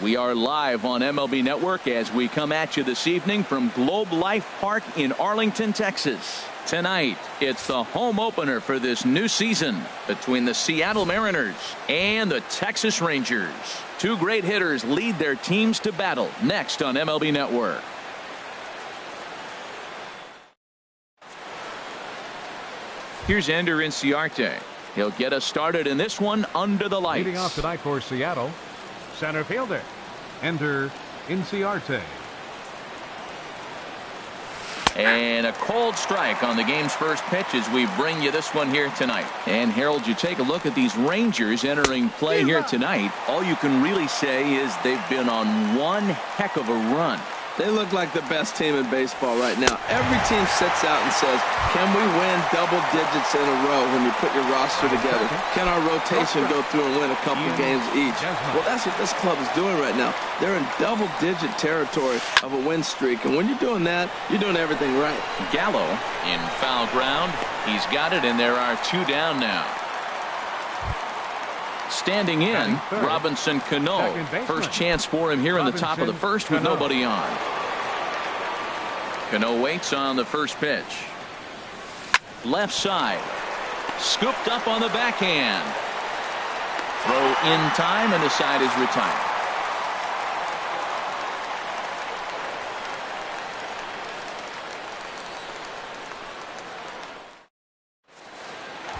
We are live on MLB Network as we come at you this evening from Globe Life Park in Arlington, Texas. Tonight, it's the home opener for this new season between the Seattle Mariners and the Texas Rangers. Two great hitters lead their teams to battle next on MLB Network. Here's Ender Inciarte. He'll get us started in this one under the lights. Leading off tonight for Seattle, center fielder Ender Inciarte. And a cold strike on the game's first pitch as we bring you this one here tonight. And Harold, you take a look at these Rangers entering play here tonight. All you can really say is they've been on one heck of a run. They look like the best team in baseball right now. Every team sits out and says, can we win double digits in a row when you put your roster together? Can our rotation go through and win a couple games each? Well, that's what this club is doing right now. They're in double-digit territory of a win streak. And when you're doing that, you're doing everything right. Gallo in foul ground. He's got it, and there are two down now. Standing in, Robinson Cano. First chance for him here in the top of the first with nobody on. Cano waits on the first pitch. Left side. Scooped up on the backhand. Throw in time, and the side is retired.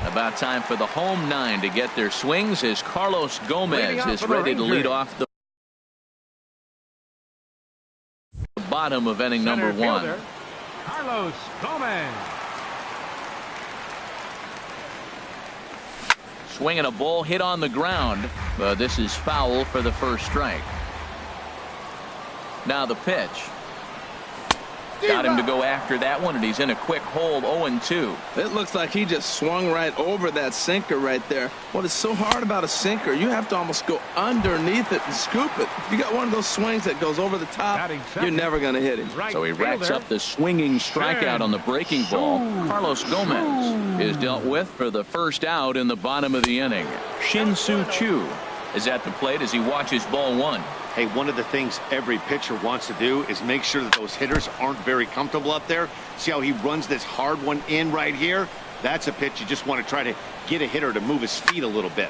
About time for the home nine to get their swings as Carlos Gomez is ready to lead off the bottom of inning number one. Carlos Gomez. Swinging a ball hit on the ground, but this is foul for the first strike. Now the pitch. Got him to go after that one, and he's in a quick hold, 0-2. It looks like he just swung right over that sinker right there. What is so hard about a sinker, you have to almost go underneath it and scoop it. If you got one of those swings that goes over the top, you're never going to hit him. So he racks up the swinging strikeout on the breaking ball. Carlos Gomez is dealt with for the first out in the bottom of the inning. Shin-Soo Choo is at the plate as he watches ball one. Hey, one of the things every pitcher wants to do is make sure that those hitters aren't very comfortable up there. See how he runs this hard one in right here? That's a pitch you just want to try to get a hitter to move his feet a little bit.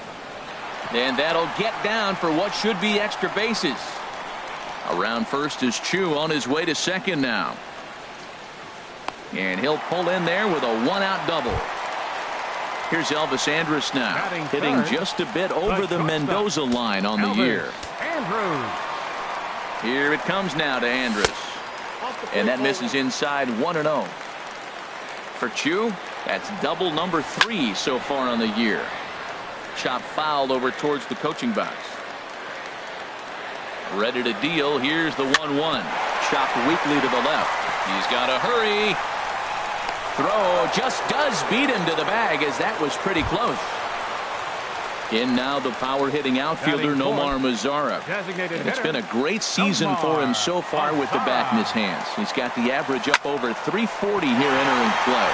And that'll get down for what should be extra bases. Around first is Chu on his way to second now. And he'll pull in there with a one-out double. Here's Elvis Andrus now, hitting just a bit over the Mendoza line on the year. Here it comes now to Andrus. And that misses inside 1-0. For Chu, that's double number 3 so far on the year. Chop fouled over towards the coaching box. Ready to deal. Here's the 1-1. Chopped weakly to the left. He's got to hurry. Throw just does beat him to the bag, as that was pretty close. In now the power hitting outfielder Nomar Mazara. And it's been a great season for him so far with the bat in his hands. He's got the average up over 340 here entering play.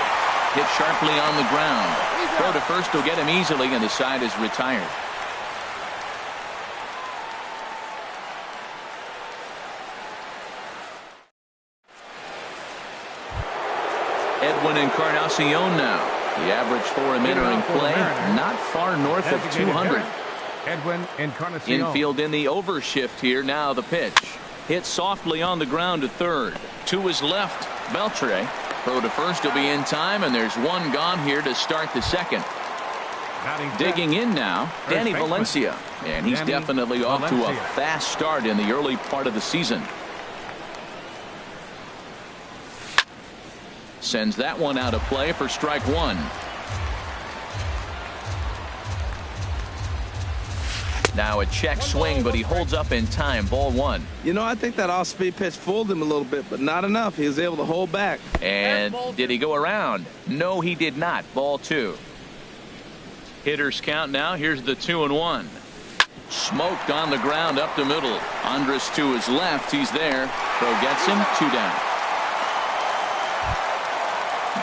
Hit sharply on the ground. Throw to first will get him easily, and the side is retired. Edwin Encarnacion now. The average for him entering play, not far north of 200. Edwin Encarnacion. Infield in the overshift here. Now the pitch. Hit softly on the ground to third. To his left, Beltre. Throw to first will be in time, and there's one gone here to start the second. Digging in now, Danny Valencia. And he's definitely off to a fast start in the early part of the season. Sends that one out of play for strike one. Now a check swing, but he holds up in time. Ball one. You know, I think that off-speed pitch fooled him a little bit, but not enough. He was able to hold back. And did he go around? No, he did not. Ball two. Hitters count now. Here's the 2-1. Smoked on the ground up the middle. Andrus to his left. He's there. Throw gets him. 2 down.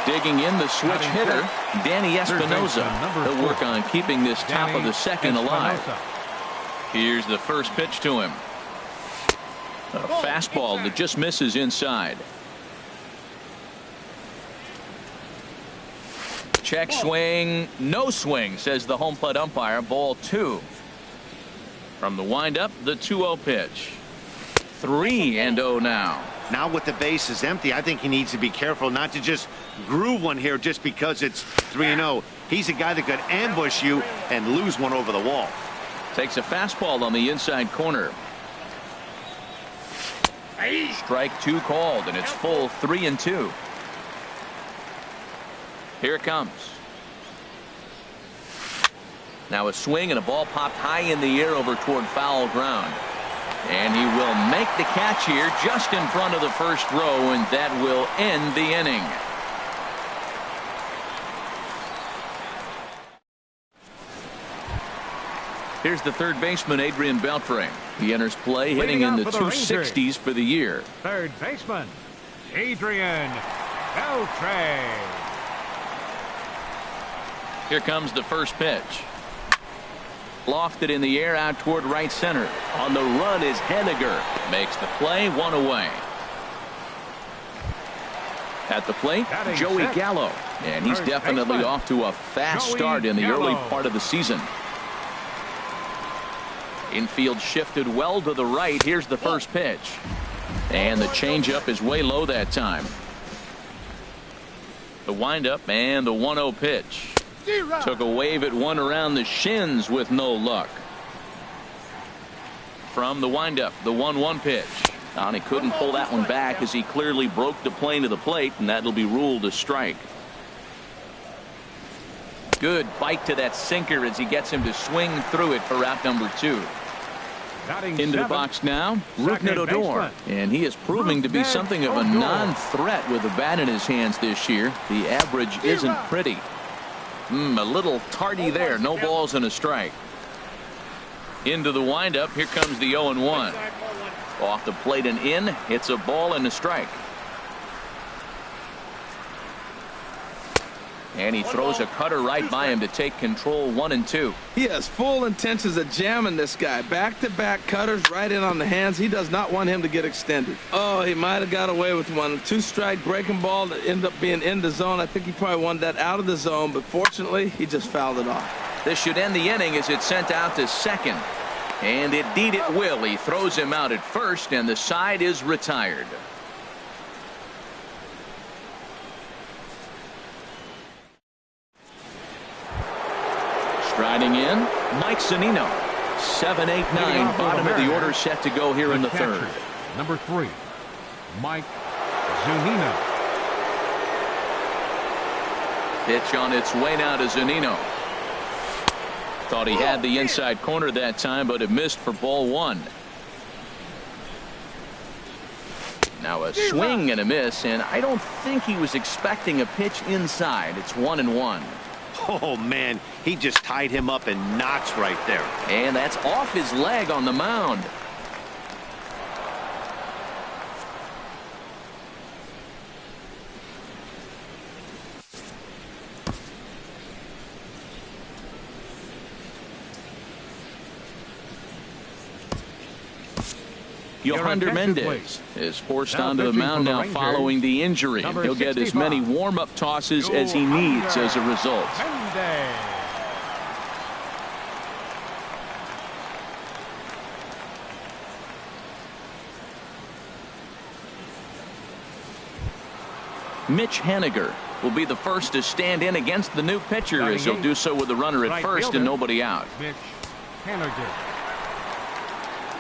Digging in the switch hitter, Danny Espinosa. He'll work on keeping this top of the second alive. Here's the first pitch to him. A fastball that just misses inside. Check swing, no swing, says the home plate umpire. Ball 2. From the windup, the 2-0 pitch. 3-0 now. Now with the bases empty, I think he needs to be careful not to just groove one here just because it's 3-0. He's a guy that could ambush you and lose one over the wall. Takes a fastball on the inside corner. Strike 2 called, and it's full 3-2. Here it comes. Now a swing and a ball popped high in the air over toward foul ground. And he will make the catch here just in front of the first row, and that will end the inning. Here's the third baseman, Adrian Beltre. He enters play hitting in the 260s for the year. Third baseman, Adrian Beltre. Here comes the first pitch. Lofted in the air out toward right center. On the run is Henniger. Makes the play, 1 away. At the plate, Joey Gallo. And he's definitely off to a fast start in the early part of the season. Infield shifted well to the right. Here's the first pitch. And the changeup is way low that time. The windup and the 1-0 pitch. Took a wave at one around the shins with no luck. From the windup, the 1-1 pitch. And he couldn't pull that one back as he clearly broke the plane to the plate, and that'll be ruled a strike. Good bite to that sinker as he gets him to swing through it for out number 2. Into the box now, Rougned Odor, and he is proving to be something of a non-threat with the bat in his hands this year. The average isn't pretty. A little tardy there. No balls and a strike. Into the windup. Here comes the 0-1. Off the plate and in. It's a ball and a strike. And he throws a cutter right by him to take control. 1-2. He has full intentions of jamming this guy. Back-to-back cutters right in on the hands. He does not want him to get extended. Oh, he might have got away with one. 2-strike breaking ball that ended up being in the zone. I think he probably wanted that out of the zone, but fortunately, he just fouled it off. This should end the inning as it's sent out to second. And indeed it will. He throws him out at first, and the side is retired. Striding in, Mike Zunino. 7, 8, 9, bottom of the order set to go here in the third. Number 3, Mike Zunino. Pitch on its way now to Zunino. Thought he had the inside corner that time, but it missed for ball 1. Now a swing and a miss, and I don't think he was expecting a pitch inside. It's 1-1. Oh, man, he just tied him up in knots right there. And that's off his leg on the mound. Yohander Mendez is forced onto the mound now following the injury. He'll get as many warm-up tosses as he needs as a result. Mitch Henniger will be the first to stand in against the new pitcher as he'll do so with the runner at first and nobody out. Mitch Henniger.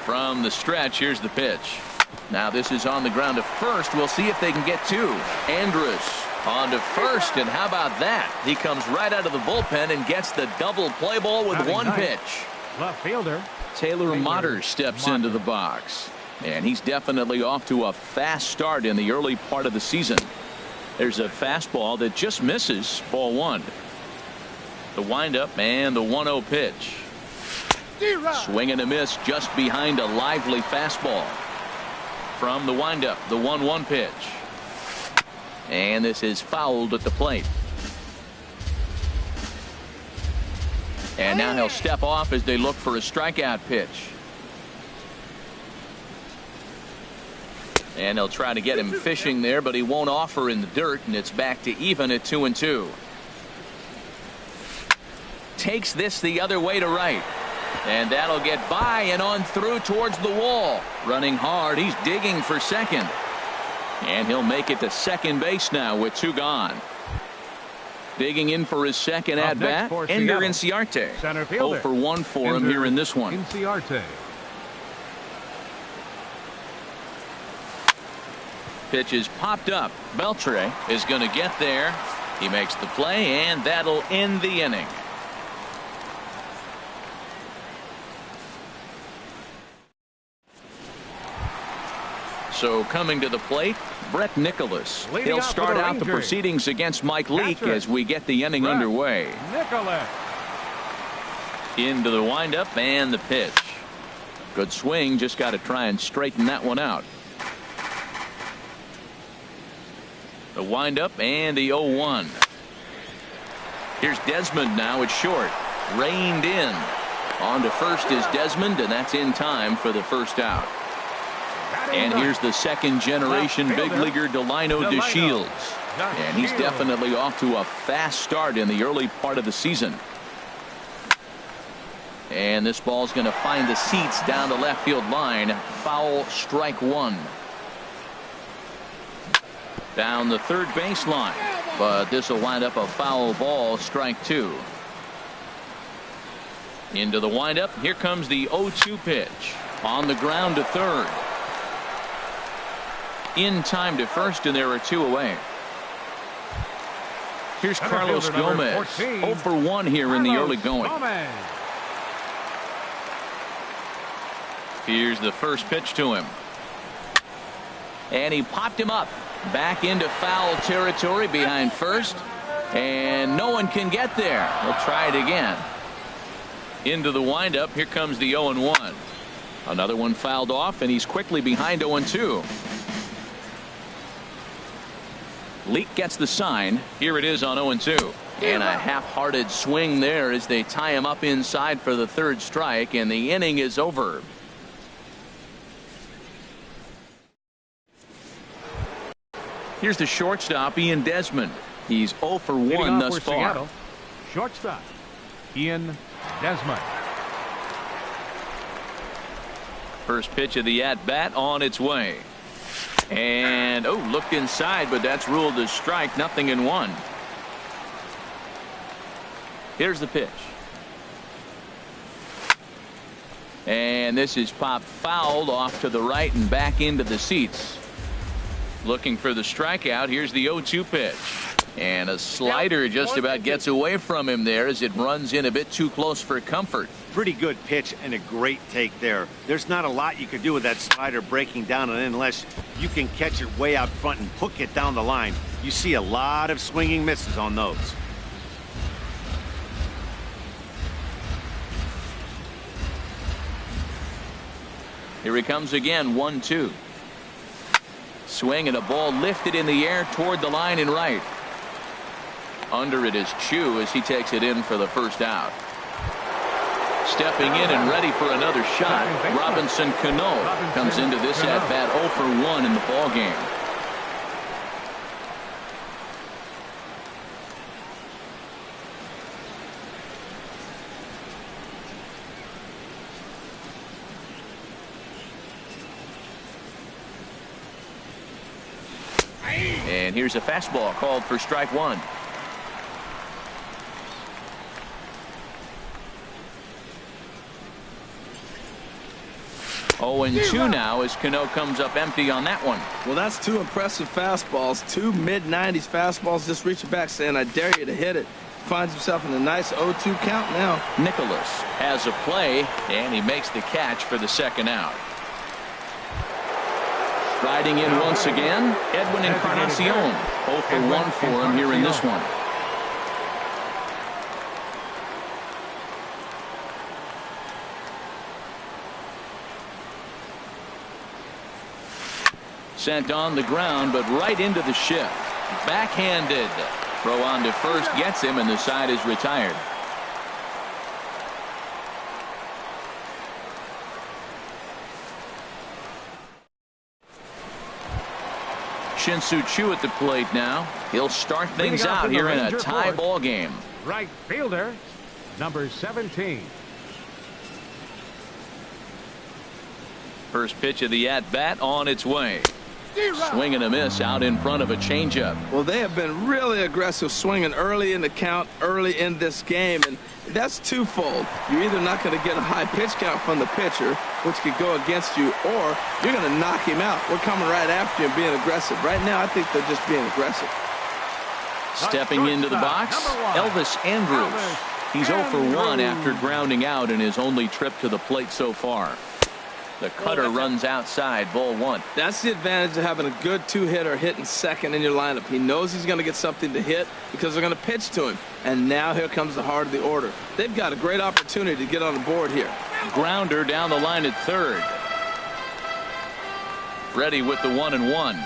From the stretch, here's the pitch. Now this is on the ground to first. We'll see if they can get 2. Andrus on to first, and how about that? He comes right out of the bullpen and gets the double play ball with 1 pitch. Left fielder Taylor Motter steps into the box, and he's definitely off to a fast start in the early part of the season. There's a fastball that just misses, ball 1. The windup and the 1-0 pitch. Swing and a miss just behind a lively fastball. From the windup, the 1-1 pitch. And this is fouled at the plate. And now he'll step off as they look for a strikeout pitch. And they'll try to get him fishing there, but he won't offer in the dirt, and it's back to even at 2-2. Takes this the other way to right. And that'll get by and on through towards the wall. Running hard. He's digging for second. And he'll make it to second base now with 2 gone. Digging in for his second at bat, Ender Inciarte. 0 for 1 for him here in this one. Inciarte. Pitch is popped up. Beltre is going to get there. He makes the play, and that'll end the inning. So coming to the plate, Brett Nicholas. He'll start out the proceedings against Mike Leake as we get the inning underway. Nicholas. Into the windup and the pitch. Good swing. Just got to try and straighten that one out. The windup and the 0-1. Here's Desmond now at short. Reined in. On to first is Desmond, and that's in time for the first out. And here's the second generation big leaguer Delino DeShields. And he's definitely off to a fast start in the early part of the season. And this ball's going to find the seats down the left field line. Foul, strike 1. Down the third baseline, but this will wind up a foul ball, strike 2. Into the windup. Here comes the 0-2 pitch. On the ground to third. In time to first, and there are 2 away. Here's Carlos Gomez. 0 for 1 here in the early going. Here's the first pitch to him. And he popped him up. Back into foul territory behind first. And no one can get there. We'll try it again. Into the windup. Here comes the 0-1. Another one fouled off, and he's quickly behind 0-2. Leake gets the sign. Here it is on 0-2. And a half-hearted swing there as they tie him up inside for the third strike, and the inning is over. Here's the shortstop, Ian Desmond. He's 0 for 1 thus far. Seattle, shortstop, Ian Desmond. First pitch of the at-bat on its way. And, looked inside, but that's ruled as strike. 0-1. Here's the pitch. And this is popped fouled off to the right and back into the seats. Looking for the strikeout. Here's the 0-2 pitch. And a slider just about gets away from him there as it runs in a bit too close for comfort. Pretty good pitch and a great take there. There's not a lot you could do with that slider breaking down, and unless you can catch it way out front and hook it down the line, you see a lot of swinging misses on those. Here he comes again. 1-2. Swing and a ball lifted in the air toward the line and right. Under it is Chu as he takes it in for the first out. Stepping in and ready for another shot, Robinson Cano comes into this at bat 0 for 1 in the ball game. And here's a fastball called for strike 1. Oh, and 2 now as Cano comes up empty on that one. Well, that's 2 impressive fastballs. 2 mid-90s fastballs just reaching back saying, I dare you to hit it. Finds himself in a nice 0-2 count now. Nicholas has a play, and he makes the catch for the second out. Riding in once again, Edwin Encarnacion. 0 for 1 for him here in this one. Sent on the ground, but right into the shift. Backhanded. Throw on to first gets him, and the side is retired. Shin-Soo Choo at the plate now. He'll start things out here in a tie ball game. Right fielder, number 17. First pitch of the at-bat on its way. Swing and a miss out in front of a changeup. Well, they have been really aggressive swinging early in the count, early in this game, and that's twofold. You're either not going to get a high pitch count from the pitcher, which could go against you, or you're going to knock him out. We're coming right after you and being aggressive. Right now, I think they're just being aggressive. Stepping into the box, Elvis Andrus. He's 0 for 1 after grounding out in his only trip to the plate so far. The cutter runs outside, ball 1. That's the advantage of having a good two-hitter hitting second in your lineup. He knows he's going to get something to hit because they're going to pitch to him. And now here comes the heart of the order. They've got a great opportunity to get on the board here. Grounder down the line at third. Ready with the 1-1.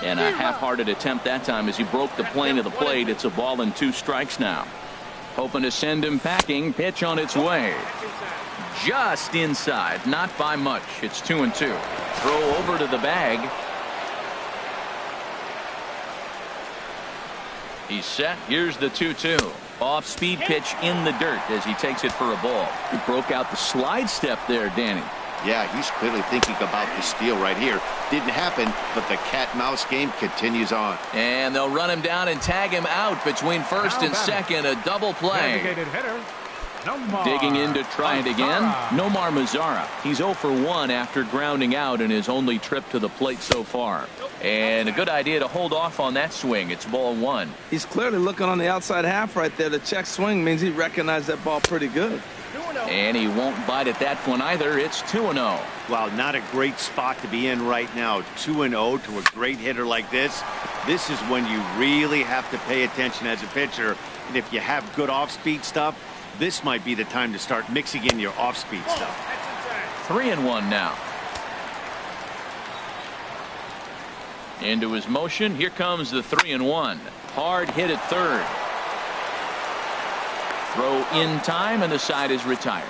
And a half-hearted attempt that time as he broke the plane of the plate. It's a ball and 2 strikes now. Hoping to send him packing. Pitch on its way. Just inside, not by much. It's 2-2. Throw over to the bag. He's set. Here's the 2-2. Off-speed pitch in the dirt as he takes it for a ball. He broke out the slide step there, Danny. Yeah, he's clearly thinking about the steal right here. Didn't happen, but the cat-mouse game continues on. And they'll run him down and tag him out between first and second. A double play. Designated hitter, Nomar Digging in to try it again. Mazara. Nomar Mazara. He's 0 for 1 after grounding out in his only trip to the plate so far. And a good idea to hold off on that swing. It's ball 1. He's clearly looking on the outside half right there. The check swing means he recognized that ball pretty good. And he won't bite at that one either. It's 2-0. Wow, not a great spot to be in right now. 2-0 to a great hitter like this. This is when you really have to pay attention as a pitcher. And if you have good off-speed stuff, this might be the time to start mixing in your off-speed stuff. 3-1 now. Into his motion. Here comes the 3-1. Hard hit at third. Throw in time, and the side is retired.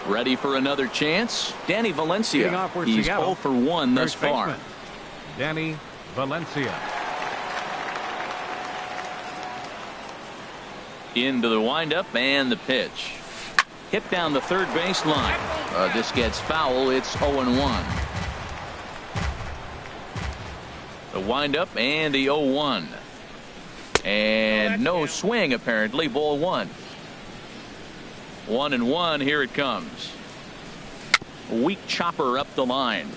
Ready for another chance? Danny Valencia. He's 0 for 1 thus far. Danny Valencia. Into the windup and the pitch. Hit down the third base line. This gets foul. It's 0-1. The windup and the 0-1. And no swing apparently. Ball 1. 1-1. Here it comes. Weak chopper up the line.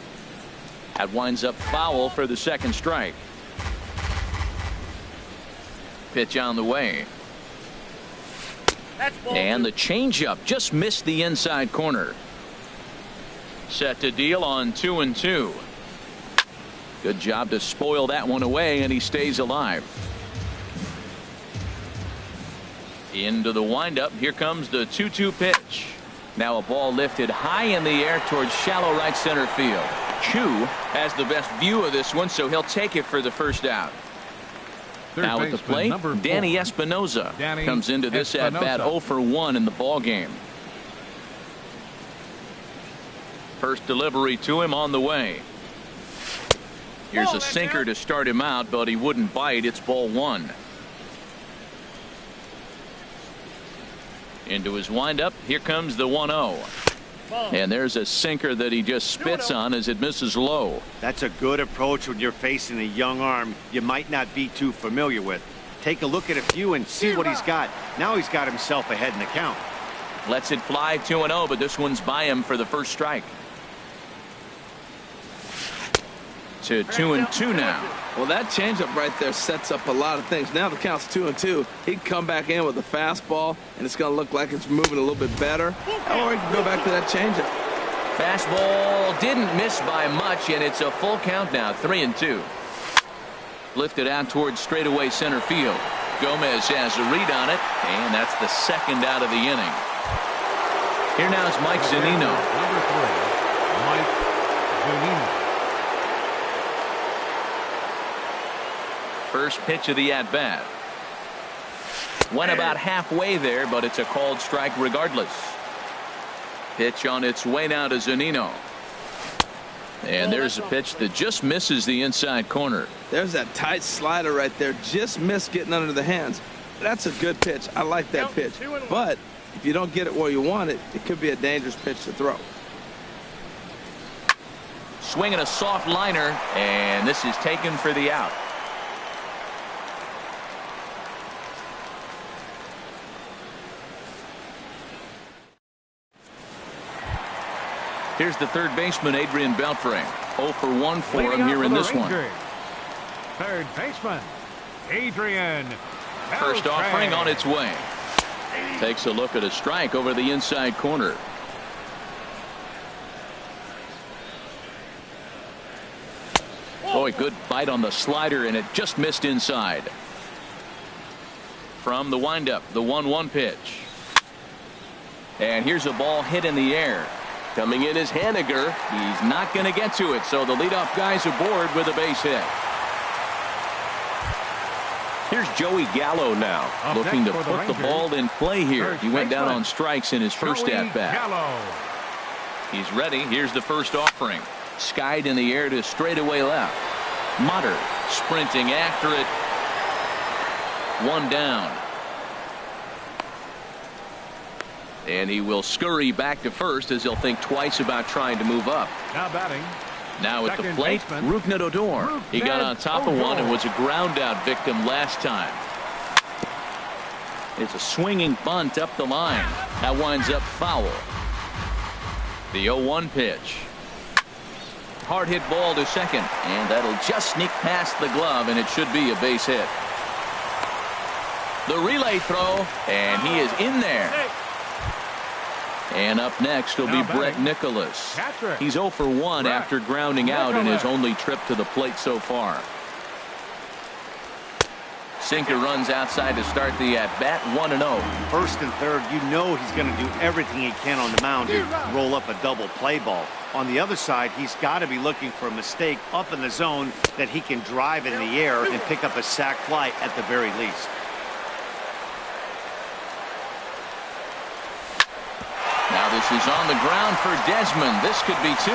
That winds up foul for the second strike. Pitch on the way. And the changeup just missed the inside corner. Set to deal on 2-2. Good job to spoil that one away, and he stays alive. Into the windup. Here comes the 2-2 pitch. Now a ball lifted high in the air towards shallow right center field. Choo has the best view of this one, so he'll take it for the first out. Now at the plate, Danny Espinosa comes into this at-bat 0 for 1 in the ball game. First delivery to him on the way. Here's a sinker to start him out, but he wouldn't bite. It's ball 1. Into his windup. Here comes the 1-0. And there's a sinker that he just spits on as it misses low. That's a good approach when you're facing a young arm you might not be too familiar with. Take a look at a few and see what he's got. Now he's got himself ahead in the count. Lets it fly 2-0, but this one's by him for the first strike. To 2-2 now. Well, that changeup right there sets up a lot of things. Now the count's 2-2. He can come back in with a fastball, and it's going to look like it's moving a little bit better. Or he can go back to that changeup. Fastball didn't miss by much, and it's a full count now. 3-2. Lifted out towards straightaway center field. Gomez has a read on it, and that's the second out of the inning. Here now is Mike Zunino. Number 3, Mike Zunino. First pitch of the at-bat. Went about halfway there, but it's a called strike regardless. Pitch on its way now to Zunino. And there's a pitch that just misses the inside corner. There's that tight slider right there. Just missed getting under the hands. That's a good pitch. I like that pitch. But if you don't get it where you want it, it could be a dangerous pitch to throw. Swinging a soft liner, and this is taken for the out. Here's the third baseman, Adrian Beltre. 0 for 1 for him here in this one. Third baseman, Adrian First Beltre. offering on its way. Takes a look at a strike over the inside corner. Boy, good bite on the slider, and it just missed inside. From the windup, the 1-1 pitch. And here's a ball hit in the air. Coming in is Haniger. He's not going to get to it, so the leadoff guy's aboard with a base hit. Here's Joey Gallo now, looking to put the ball in play here. He went down on strikes in his first at-bat. He's ready. Here's the first offering. Skied in the air to straightaway left. Motter sprinting after it. One down. And he will scurry back to first as he'll think twice about trying to move up. Now batting. Now at the plate, Rougned Odor. He got on top of one and was a ground out victim last time. It's a swinging bunt up the line. That winds up foul. The 0-1 pitch. Hard hit ball to second, and that'll just sneak past the glove, and it should be a base hit. The relay throw, and he is in there. And up next will be Brett Nicholas. He's 0 for 1 after grounding out in his only trip to the plate so far. Sinker runs outside to start the at-bat, 1-0. First and third, you know he's going to do everything he can on the mound to roll up a double play ball. On the other side, he's got to be looking for a mistake up in the zone that he can drive in the air and pick up a sac fly at the very least. Now this is on the ground for Desmond. This could be 2.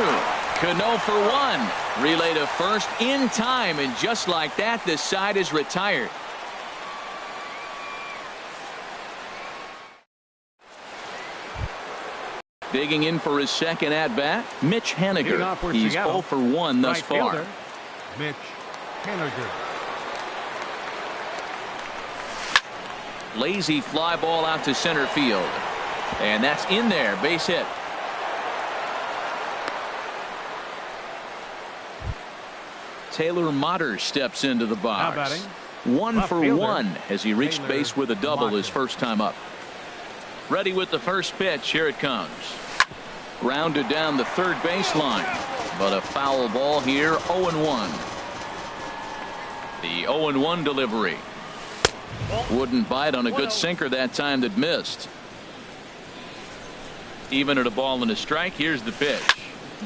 Cano for 1. Relay to first in time, and just like that, this side is retired. Digging in for his second at-bat, Mitch Haniger. He's 0 for 1 thus far. Mitch Haniger. Lazy fly ball out to center field. And that's in there. Base hit. Taylor Motter steps into the box. 1 for 1 as he reached base with a double his first time up. Ready with the first pitch. Here it comes. Grounded down the third baseline, but a foul ball here. 0-1. The 0-1 delivery. Wouldn't bite on a good sinker that time that missed. Even at a ball and a strike. Here's the pitch.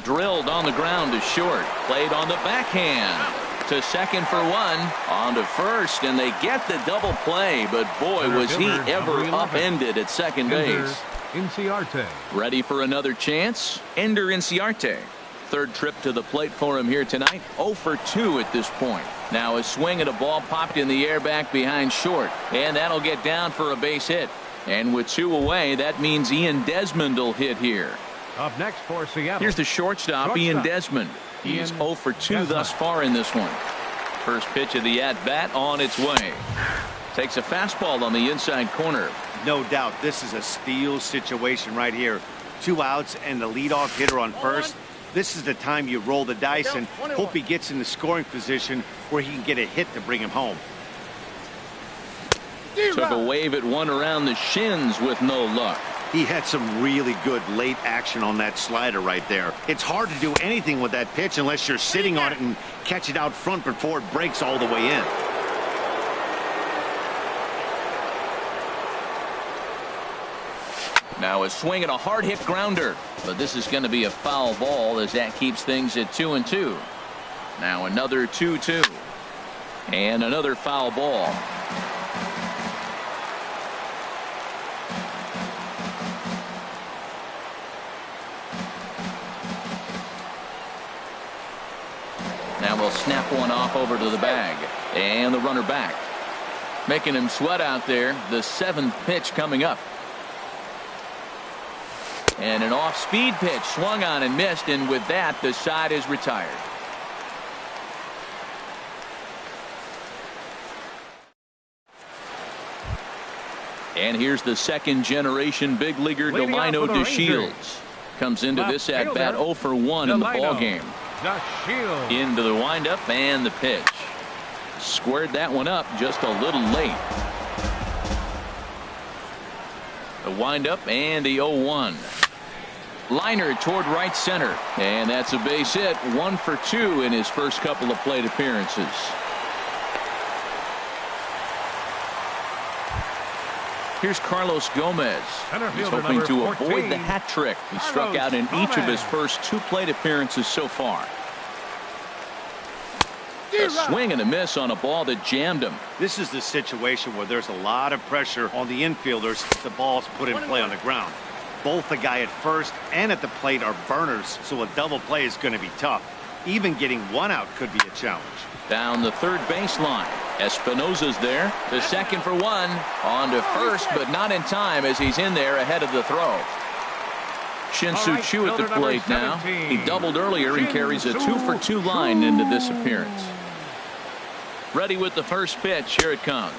Drilled on the ground to short. Played on the backhand to second for 1. On to first, and they get the double play, but boy, was he ever upended at second base. Inciarte. Ready for another chance? Ender Inciarte. Third trip to the plate for him here tonight. 0 for 2 at this point. Now a swing at a ball popped in the air back behind short, and that'll get down for a base hit. And with 2 away, that means Ian Desmond will hit here. Up next for Seattle. Here's the shortstop, Ian Desmond. He's 0 for 2 thus far in this one. First pitch of the at-bat on its way. Takes a fastball on the inside corner. No doubt this is a steal situation right here. 2 outs and the leadoff hitter on first. This is the time you roll the dice and hope he gets in the scoring position where he can get a hit to bring him home. Took a wave at one around the shins with no luck. He had some really good late action on that slider right there. It's hard to do anything with that pitch unless you're sitting on it and catch it out front before it breaks all the way in. Now a swing and a hard hit grounder, but this is going to be a foul ball as that keeps things at 2-2. Now another 2-2 and another foul ball. Now we'll snap one off over to the bag and the runner back, making him sweat out there. The 7th pitch coming up. And an off-speed pitch swung on and missed, and with that the side is retired. And here's the second-generation big leaguer Delino DeShields. Comes into this at-bat 0 for 1 in the ballgame. Into the windup and the pitch. Squared that one up just a little late. The windup and the 0-1. Liner toward right center, and that's a base hit. 1 for 2 in his first couple of plate appearances. Here's Carlos Gomez. He's hoping to avoid the hat trick. He struck out in each of his first 2 plate appearances so far. A swing and a miss on a ball that jammed him. This is the situation where there's a lot of pressure on the infielders if the ball's put in play on the ground. Both the guy at first and at the plate are burners, so a double play is going to be tough. Even getting 1 out could be a challenge. Down the third baseline. Espinosa's there. The second for 1. On to first, but not in time as he's in there ahead of the throw. Shin-Soo Choo at the plate now. He doubled earlier and carries a 2 for 2 line into this appearance. Ready with the first pitch. Here it comes.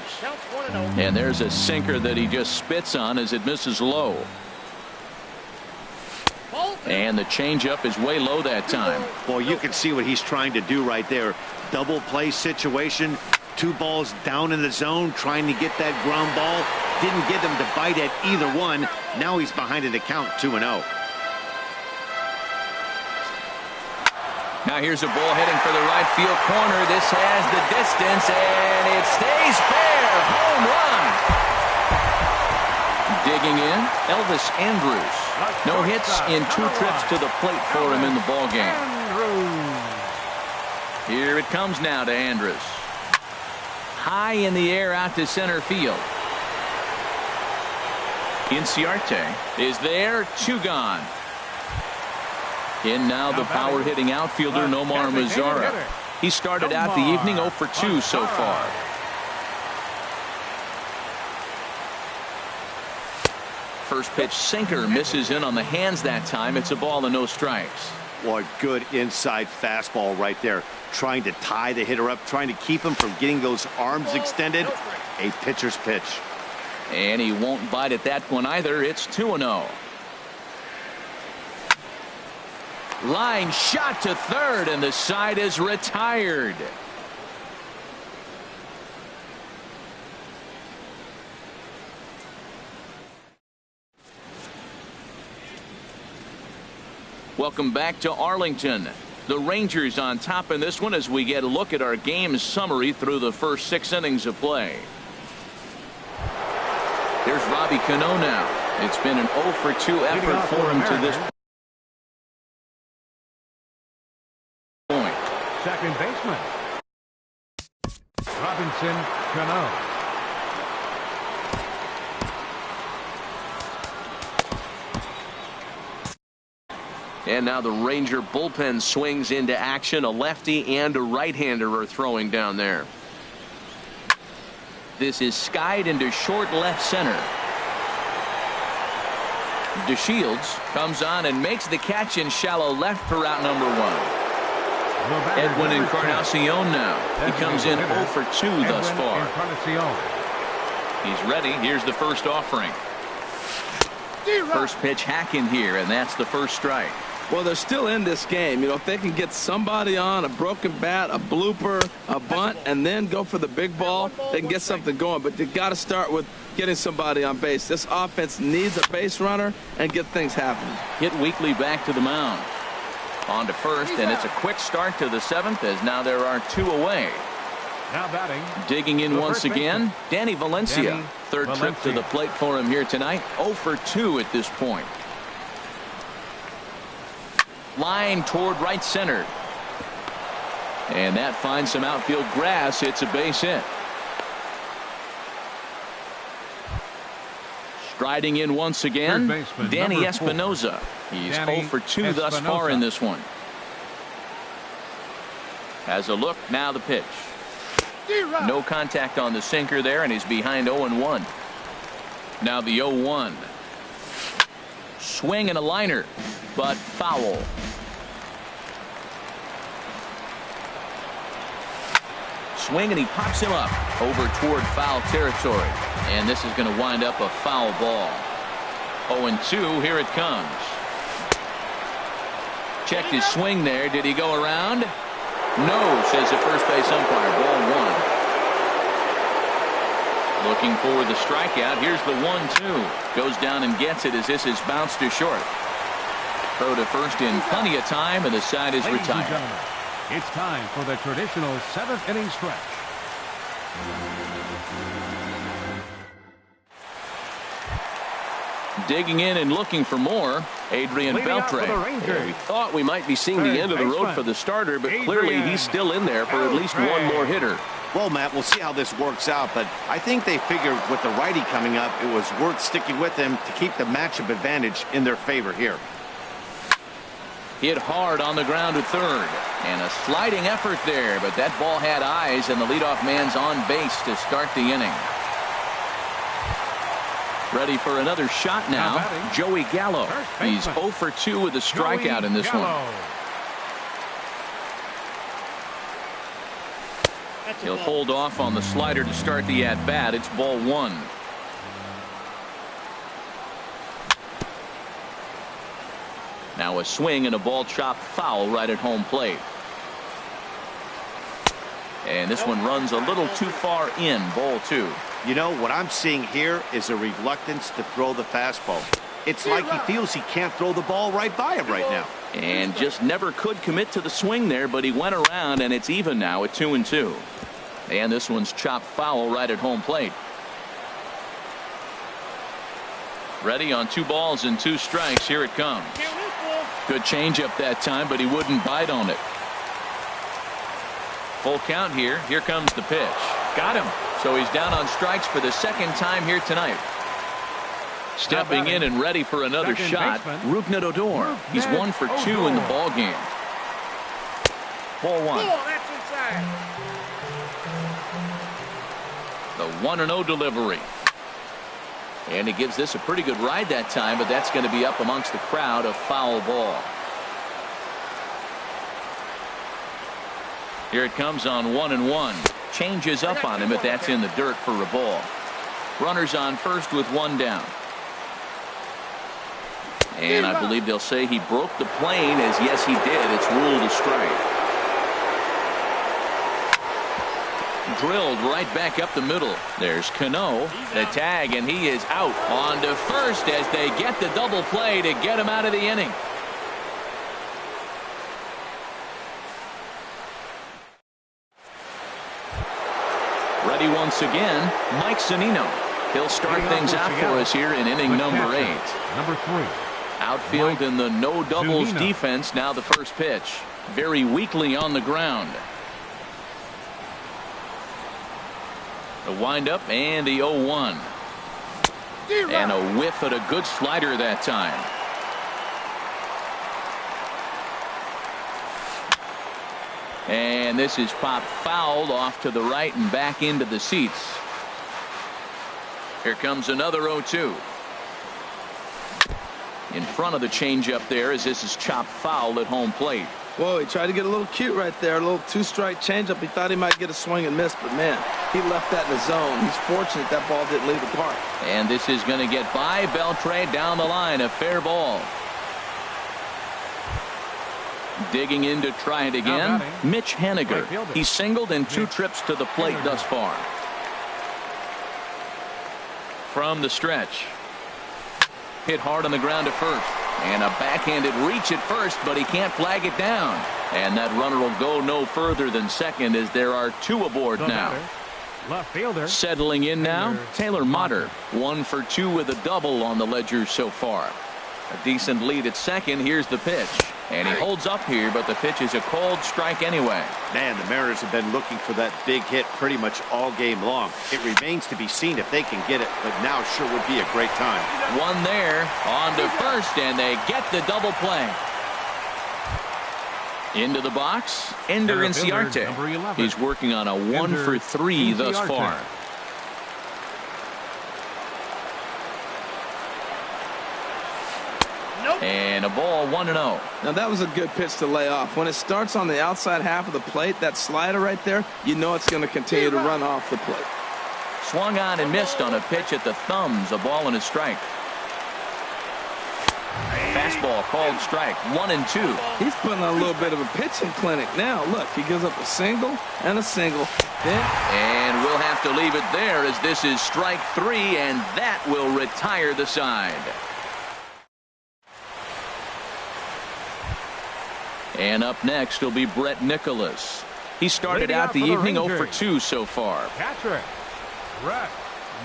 And there's a sinker that he just spits on as it misses low. And the changeup is way low that time. Well, you can see what he's trying to do right there. Double play situation. 2 balls down in the zone, trying to get that ground ball. Didn't get him to bite at either one. Now he's behind in the count, 2-0. Now here's a ball heading for the right field corner. This has the distance, and it stays fair. Home run. Digging in, Elvis Andrus. No hits in 2 trips to the plate for him in the ballgame. Here it comes now to Andrus. High in the air out to center field. Inciarte is there. 2 gone. In now the power hitting outfielder Nomar Mazara. He started out the evening 0 for 2 so far. First pitch sinker misses in on the hands that time. It's a ball and no strikes. Well, a good inside fastball right there. Trying to tie the hitter up, trying to keep him from getting those arms extended. A pitcher's pitch. And he won't bite at that one either. It's 2-0. Line shot to third, and the side is retired. Welcome back to Arlington. The Rangers on top in this one as we get a look at our game summary through the first 6 innings of play. Here's Robbie Cano now. It's been an 0 for 2 effort for him to this point. Second baseman, Robinson Cano. And now the Ranger bullpen swings into action. A lefty and a right-hander are throwing down there. This is skied into short left center. DeShields comes on and makes the catch in shallow left for out number 1. Edwin Encarnacion now. He comes in 0 for 2 thus far. He's ready. Here's the first offering. First pitch hack in here, and that's the first strike. Well, they're still in this game. You know, if they can get somebody on, a broken bat, a blooper, a bunt, and then go for the big ball, they can get something going. But you've got to start with getting somebody on base. This offense needs a base runner and get things happening. Hit Weekly back to the mound. On to first, and it's a quick start to the 7th as now there are 2 away. Now batting. Digging in The once first again, baseman. Danny Valencia. Danny Third trip to Valencia. the plate for him here tonight. 0 for 2 at this point. Line toward right center. And that finds some outfield grass. It's a base hit. Striding in once again, Third baseman, Danny number 4. Espinoza. He's Danny 0 for 2 thus far Espinoza. in this one. Has a look, now the pitch. No contact on the sinker there, and he's behind 0-1. Now the 0-1. Swing and a liner, but foul. Swing, and he pops him up over toward foul territory. And this is going to wind up a foul ball. 0-2, here it comes. Checked his swing there. Did he go around? No, says the first base umpire. Ball 1. Looking for the strikeout. Here's the 1-2. Goes down and gets it as this is bounced to short. Throw to first in plenty of time, and the side is Ladies and retired. gentlemen, it's time for the traditional 7th inning stretch. Digging in and looking for more, Adrian Leading out for Beltre. the Rangers. We thought we might be seeing the end of the road for the starter, but clearly Adrian he's still in there for at least one more hitter. Well, Matt, we'll see how this works out, but I think they figured with the righty coming up, it was worth sticking with him to keep the matchup advantage in their favor here. Hit hard on the ground to third, and a sliding effort there, but that ball had eyes, and the leadoff man's on base to start the inning. Ready for another shot now, batting. Joey Gallo. First He's baseman. 0 for 2 with a strikeout in this one. He'll hold off on the slider to start the at-bat. It's ball 1. Now a swing and a ball chopped foul right at home plate. And this one runs a little too far in, ball 2. You know, what I'm seeing here is a reluctance to throw the fastball. It's like he feels he can't throw the ball right by him right now. And just never could commit to the swing there, but he went around, and it's even now at 2-2. And this one's chopped foul right at home plate. Ready on 2 balls and 2 strikes. Here it comes. Good changeup that time, but he wouldn't bite on it. Full count here. Here comes the pitch. Got him. So he's down on strikes for the second time here tonight. Stepping in and ready for another Second shot, baseman. Ruknet Odor. He's 1 for 2 in the ball game. Ball 1. The 1-0 delivery. And he gives this a pretty good ride that time, but that's going to be up amongst the crowd, a foul ball. Here it comes on 1-1. Changes up on him, but that's in the dirt for a ball. Runners on first with 1 down. And I believe they'll say he broke the plane, as yes he did. It's ruled a strike. Drilled right back up the middle. There's Cano, the tag, and he is out. On to first as they get the double play to get him out of the inning. Ready once again, Mike Zunino. He'll start things out for us here in inning number 8. Number 3. Outfield Mike in the no doubles Zunino. defense. Now the first pitch. Very weakly on the ground. The windup and the 0-1. And a whiff at a good slider that time. And this is popped fouled off to the right and back into the seats. Here comes another 0-2. In front of the changeup there as this is chopped foul at home plate. Whoa, he tried to get a little cute right there. A little 2-strike changeup. He thought he might get a swing and miss, but man, he left that in the zone. He's fortunate that ball didn't leave the park. And this is going to get by Beltre down the line. A fair ball. Digging in to try it again. Mitch Haniger. He's singled in 2 trips to the plate thus far. From the stretch. Hit hard on the ground to first. And a backhanded reach at first, but he can't flag it down. And that runner will go no further than second as there are 2 aboard now. Left fielder. Settling in now, Taylor Motter. 1 for 2 with a double on the ledger so far. A decent lead at second. Here's the pitch. And he holds up here, but the pitch is a cold strike anyway. Man, the Mariners have been looking for that big hit pretty much all game long. It remains to be seen if they can get it, but now sure would be a great time. One there, on to first, and they get the double play. Into the box, Ender Inciarte. He's working on a 1 for 3 thus far. And a ball 1-0. Now that was a good pitch to lay off. When it starts on the outside half of the plate, that slider right there, you know it's going to continue to run off the plate. Swung on and missed on a pitch at the thumbs. A ball and a strike. Fastball called strike. 1-2. He's putting on a little bit of a pitching clinic now. Look, he gives up a single and a single. And we'll have to leave it there as this is strike 3, and that will retire the side. And up next will be Brett Nicholas. He started out the evening 0 for 2 so far. Catcher, Brett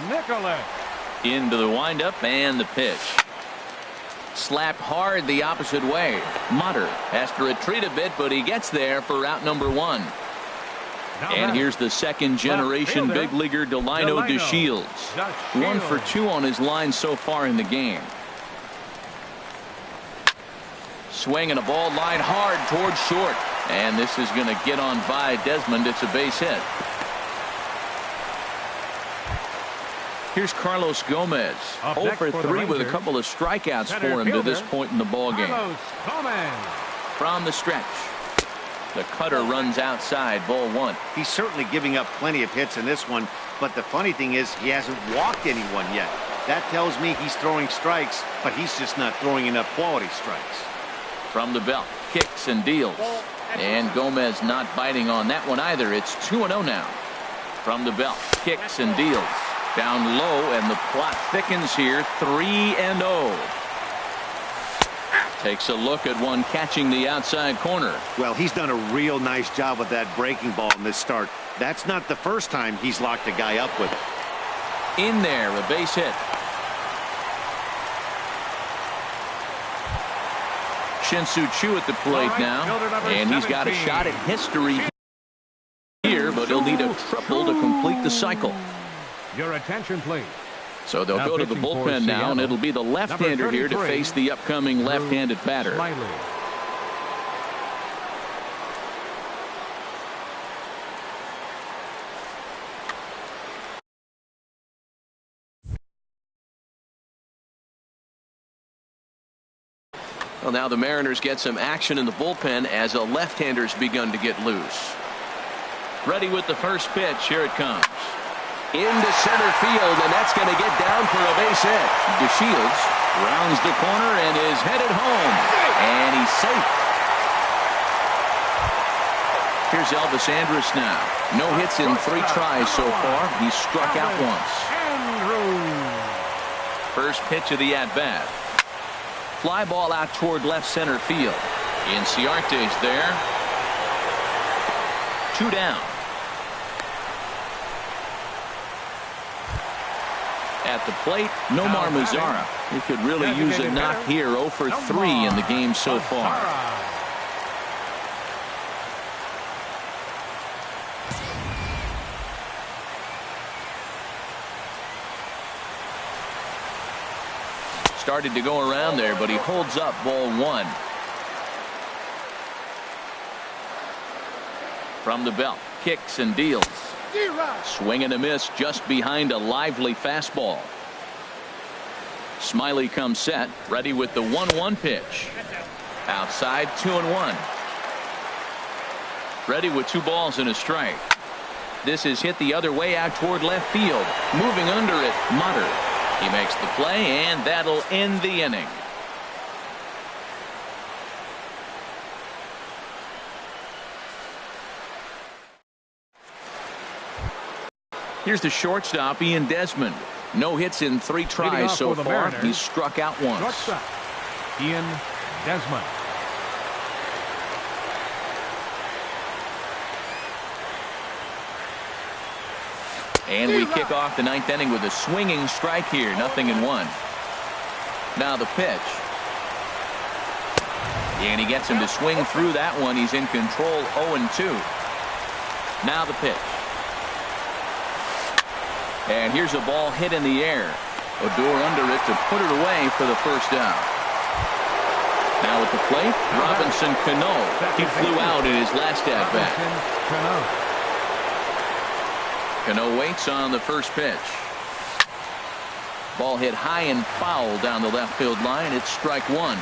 Nicholas. Into the windup and the pitch. Slapped hard the opposite way. Motter has to retreat a bit, but he gets there for out number 1. And here's the second generation big leaguer Delino DeShields. 1 for 2 on his line so far in the game. Swinging a ball line hard towards short. And this is going to get on by Desmond. It's a base hit. Here's Carlos Gomez. 0 for 3 with a couple of strikeouts for him to this point in the ballgame. From the stretch. The cutter runs outside. Ball 1. He's certainly giving up plenty of hits in this one, but the funny thing is he hasn't walked anyone yet. That tells me he's throwing strikes, but he's just not throwing enough quality strikes. From the belt, kicks and deals. And Gomez not biting on that one either. It's 2-0 now. From the belt, kicks and deals. Down low, and the plot thickens here. 3-0. Takes a look at one catching the outside corner. Well, he's done a real nice job with that breaking ball in this start. That's not the first time he's locked a guy up with it. In there, a base hit. Shin-Soo Choo at the plate now, and he's got a shot at history here, but he'll need a triple to complete the cycle. Your attention, please. So they'll go to the bullpen now, and it'll be the left-hander here to face the upcoming left-handed batter. Well, now the Mariners get some action in the bullpen as a left-hander's begun to get loose. Ready with the first pitch. Here it comes. Into center field, and that's going to get down for a base hit. DeShields rounds the corner and is headed home. And he's safe. Here's Elvis Andrus now. No hits in 3 tries so far. He's struck out once. First pitch of the at-bat. Fly ball out toward left center field. Inciarte's there. 2 down. At the plate, Nomar Mazara. He could really use a knock here. 0 for 3 in the game so far. Started to go around there, but he holds up. Ball 1. From the belt, kicks and deals. Swing and a miss just behind a lively fastball. Smiley comes set, ready with the 1-1 pitch. Outside, 2-1. Ready with 2 balls and a strike. This is hit the other way out toward left field. Moving under it, Motter. He makes the play, and that'll end the inning. Here's the shortstop, Ian Desmond. No hits in 3 tries so far. He's struck out once. Ian Desmond. And we kick off the 9th inning with a swinging strike here. 0-1. Now the pitch. And he gets him to swing through that one. He's in control. 0-2. Now the pitch. And here's a ball hit in the air. Odor under it to put it away for the first down. Now at the plate, Robinson Cano. He flew out in his last at-bat. Cano waits on the first pitch. Ball hit high and foul down the left field line. It's strike one.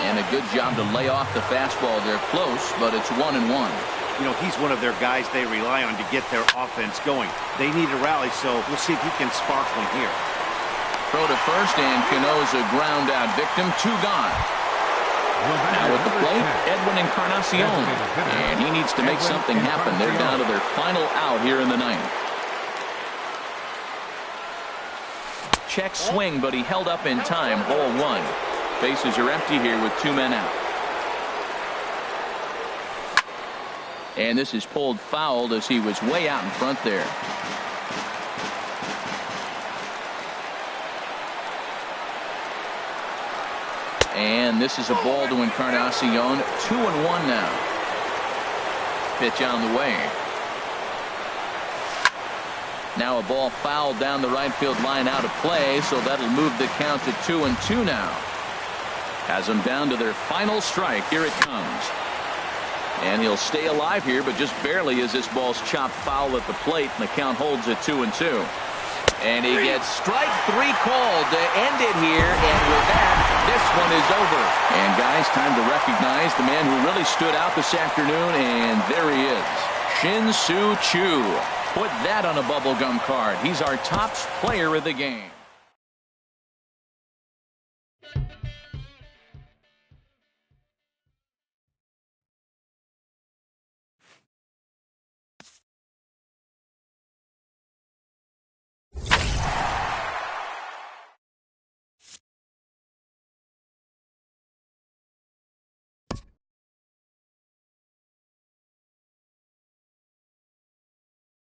And a good job to lay off the fastball. They're close, but it's 1-1. You know, he's one of their guys they rely on to get their offense going. They need a rally, so we'll see if he can spark one here. Throw to first, and Cano's a ground out victim. 2 gone. Now at the plate, Edwin Encarnacion. And he needs to make something happen. They're down to their final out here in the 9th. Check swing, but he held up in time. Ball 1. Bases are empty here with 2 men out. And this is pulled foul as he was way out in front there. And this is a ball to Encarnacion. 2-1 now. Pitch on the way. Now a ball fouled down the right field line out of play, so that'll move the count to 2-2 now. Has them down to their final strike. Here it comes. And he'll stay alive here, but just barely as this ball's chopped foul at the plate, and the count holds at 2-2. And he gets strike 3 called to end it here, and with that, this one is over. And guys, time to recognize the man who really stood out this afternoon, and there he is. Shin-Soo Choo. Put that on a bubblegum card. He's our top player of the game.